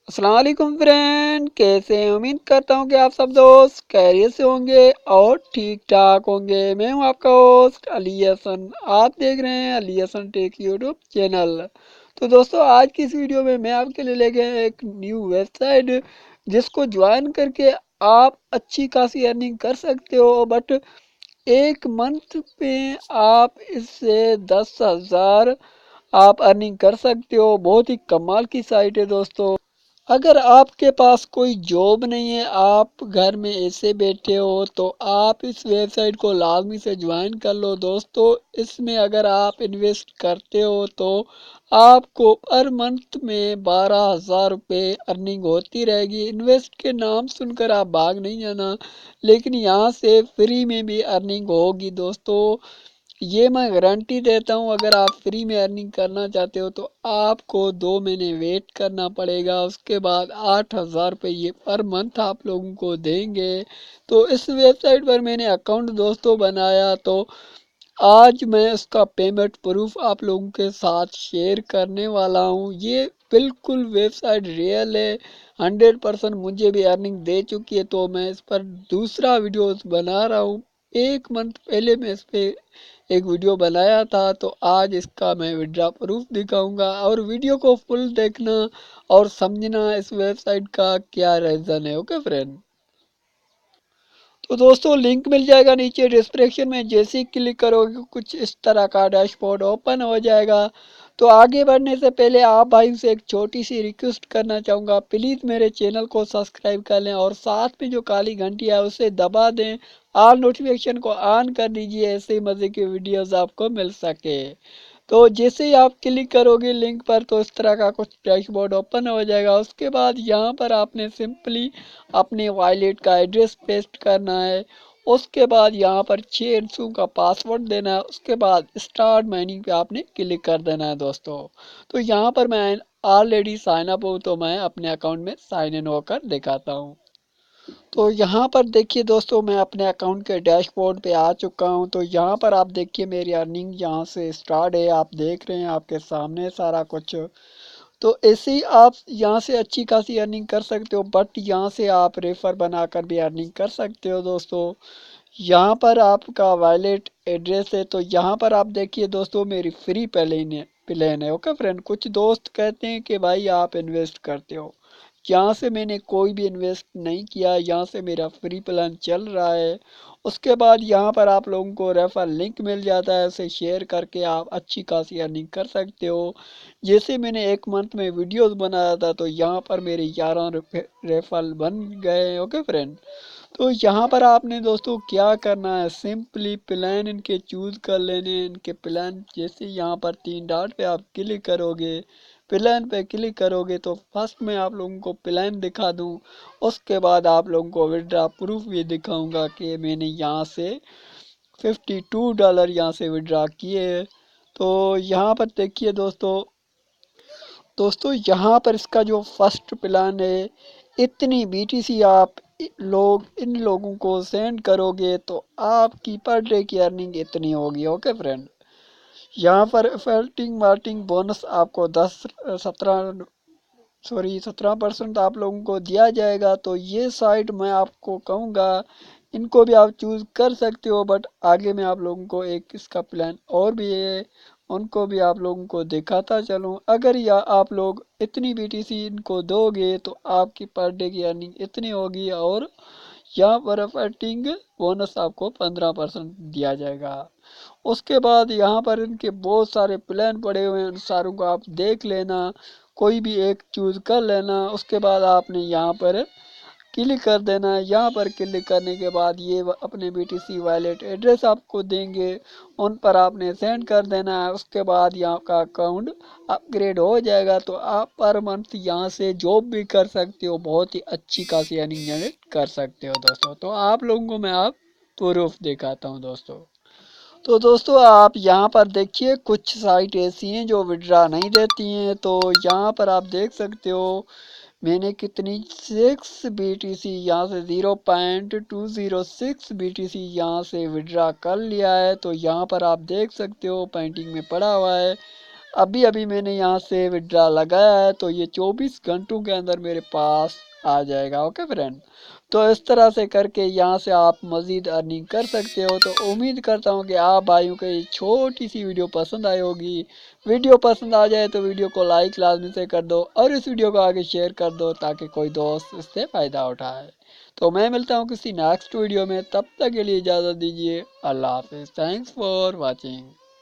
अस्सलाम वालेकुम फ्रेंड, कैसे हैं? उम्मीद करता हूँ कि आप सब दोस्त खैरियत से होंगे और ठीक ठाक होंगे। मैं हूँ आपका होस्ट अली हसन। आप देख रहे हैं Ali Hasan tech YouTube channel. तो दोस्तों, आज की इस वीडियो में मैं आपके लिए लेके आया एक न्यू वेबसाइट जिसको ज्वाइन करके आप अच्छी खासी अर्निंग कर सकते हो। बट एक मंथ में आप इससे 10,000 आप अर्निंग कर सकते हो। बहुत ही कमाल की साइट है दोस्तों। अगर आपके पास कोई जॉब नहीं है, आप घर में ऐसे बैठे हो, तो आप इस वेबसाइट को लाजमी से ज्वाइन कर लो दोस्तों। इसमें अगर आप इन्वेस्ट करते हो तो आपको पर मंथ में 12,000 रुपये अर्निंग होती रहेगी। इन्वेस्ट के नाम सुनकर आप भाग नहीं जाना, लेकिन यहाँ से फ्री में भी अर्निंग होगी दोस्तों। ये मैं गारंटी देता हूँ। अगर आप फ्री में अर्निंग करना चाहते हो तो आपको 2 महीने वेट करना पड़ेगा। उसके बाद 8,000 रुपये ये पर मंथ आप लोगों को देंगे। तो इस वेबसाइट पर मैंने अकाउंट दोस्तों बनाया, तो आज मैं उसका पेमेंट प्रूफ आप लोगों के साथ शेयर करने वाला हूँ। ये बिल्कुल वेबसाइट रियल है, 100% मुझे भी अर्निंग दे चुकी है। तो मैं इस पर दूसरा वीडियो बना रहा हूँ। एक मंथ पहले मैं इस पे एक वीडियो बनाया था, तो आज इसका मैं विड्रा प्रूफ दिखाऊंगा। और वीडियो को फुल देखना और समझना इस वेबसाइट का क्या रीज़न है। Okay friend. तो दोस्तों, लिंक मिल जाएगा नीचे डिस्क्रिप्शन में। जैसे ही क्लिक करोगे कुछ इस तरह का डैशबोर्ड ओपन हो जाएगा। तो आगे बढ़ने से पहले आप भाई से एक छोटी सी रिक्वेस्ट करना चाहूँगा, प्लीज़ मेरे चैनल को सब्सक्राइब कर लें और साथ में जो काली घंटी है उसे दबा दें। ऑल नोटिफिकेशन को ऑन कर दीजिए, ऐसे ही मज़े की वीडियोज़ आपको मिल सके। तो जैसे ही आप क्लिक करोगे लिंक पर, तो इस तरह का कुछ डैशबोर्ड ओपन हो जाएगा। उसके बाद यहाँ पर आपने सिंपली अपने वॉलेट का एड्रेस पेस्ट करना है। उसके बाद यहाँ पर 6 अंकों का पासवर्ड देना है। उसके बाद स्टार्ट माइनिंग पे आपने क्लिक कर देना है दोस्तों। तो यहाँ पर मैं ऑलरेडी साइन अप हूँ, तो मैं अपने अकाउंट में साइन इन होकर दिखाता हूँ। तो यहाँ पर देखिए दोस्तों, मैं अपने अकाउंट के डैशबोर्ड पे आ चुका हूँ। तो यहाँ पर आप देखिए मेरी अर्निंग यहाँ से स्टार्ट है, आप देख रहे हैं आपके सामने सारा कुछ। तो ऐसे ही आप यहाँ से अच्छी खासी अर्निंग कर सकते हो। बट यहाँ से आप रेफर बनाकर भी अर्निंग कर सकते हो दोस्तों। यहाँ पर आपका वॉलेट एड्रेस है। तो यहाँ पर आप देखिए दोस्तों, मेरी फ्री प्लान है। ओके फ्रेंड, कुछ दोस्त कहते हैं कि भाई आप इन्वेस्ट करते हो। यहाँ से मैंने कोई भी इन्वेस्ट नहीं किया, यहाँ से मेरा फ्री प्लान चल रहा है। उसके बाद यहाँ पर आप लोगों को रेफर लिंक मिल जाता है, उसे शेयर करके आप अच्छी खासी अर्निंग कर सकते हो। जैसे मैंने एक मंथ में वीडियोस बनाया था, तो यहाँ पर मेरे 11 रेफर बन गए। Okay friend. तो यहाँ पर आपने दोस्तों क्या करना है, सिंपली प्लान इनके चूज कर लेने हैं। इनके प्लान जैसे यहाँ पर 3 डॉट पे आप क्लिक करोगे, प्लान पे क्लिक करोगे, तो फर्स्ट में आप लोगों को प्लान दिखा दूँ। उसके बाद आप लोगों को विड्रॉ प्रूफ भी दिखाऊंगा कि मैंने यहाँ से $52 यहाँ से विड्रॉ किए। तो यहाँ पर देखिए दोस्तों, यहाँ पर इसका जो फर्स्ट प्लान है, इतनी बीटीसी आप इन लोगों को सेंड करोगे तो आपकी पर डे की अर्निंग इतनी होगी। Okay friend. यहाँ पर फल्टिंग मार्टिंग बोनस आपको 17% आप लोगों को दिया जाएगा। तो ये साइट मैं आपको कहूँगा, इनको भी आप चूज़ कर सकते हो। बट आगे मैं आप लोगों को एक इसका प्लान और भी है, उनको भी आप लोगों को दिखाता चलूँ। अगर या आप लोग इतनी बीटीसी इनको दोगे तो आपकी पर डे की अर्निंग इतनी होगी। और यहाँ पर फटिंग बोनस आपको 15% दिया जाएगा। उसके बाद यहाँ पर इनके बहुत सारे प्लान पड़े हुए हैं, उन सारों को आप देख लेना, कोई भी एक चूज कर लेना। उसके बाद आपने यहाँ पर क्लिक कर देना है। यहाँ पर क्लिक करने के बाद ये अपने बीटीसी वॉलेट एड्रेस आपको देंगे, उन पर आपने सेंड कर देना है। उसके बाद यहाँ का अकाउंट अपग्रेड हो जाएगा, तो आप पर मंथ यहाँ से जॉब भी कर सकते हो, बहुत ही अच्छी खासी अर्निंग जनरेट कर सकते हो दोस्तों। तो आप लोगों को मैं आप प्रूफ दिखाता हूँ दोस्तों। तो दोस्तों, आप यहाँ पर देखिए कुछ साइट ऐसी हैं जो विड्रा नहीं देती हैं। तो यहाँ पर आप देख सकते हो मैंने कितनी 6 BTC यहाँ से 0.206 BTC यहाँ से विड्रा कर लिया है। तो यहाँ पर आप देख सकते हो पेंटिंग में पड़ा हुआ है। अभी अभी मैंने यहाँ से विड्रा लगाया है, तो ये 24 घंटों के अंदर मेरे पास आ जाएगा। ओके फ्रेंड, तो इस तरह से करके यहाँ से आप मज़ीद अर्निंग कर सकते हो। तो उम्मीद करता हूँ कि आप भाइयों को ये छोटी सी वीडियो पसंद आई होगी। वीडियो पसंद आ जाए तो वीडियो को लाइक लाजमी से कर दो और इस वीडियो को आगे शेयर कर दो ताकि कोई दोस्त इससे फ़ायदा उठाए। तो मैं मिलता हूँ किसी नेक्स्ट वीडियो में, तब तक के लिए इजाज़त दीजिए। अल्लाह हाफिज़। Thanks for watching.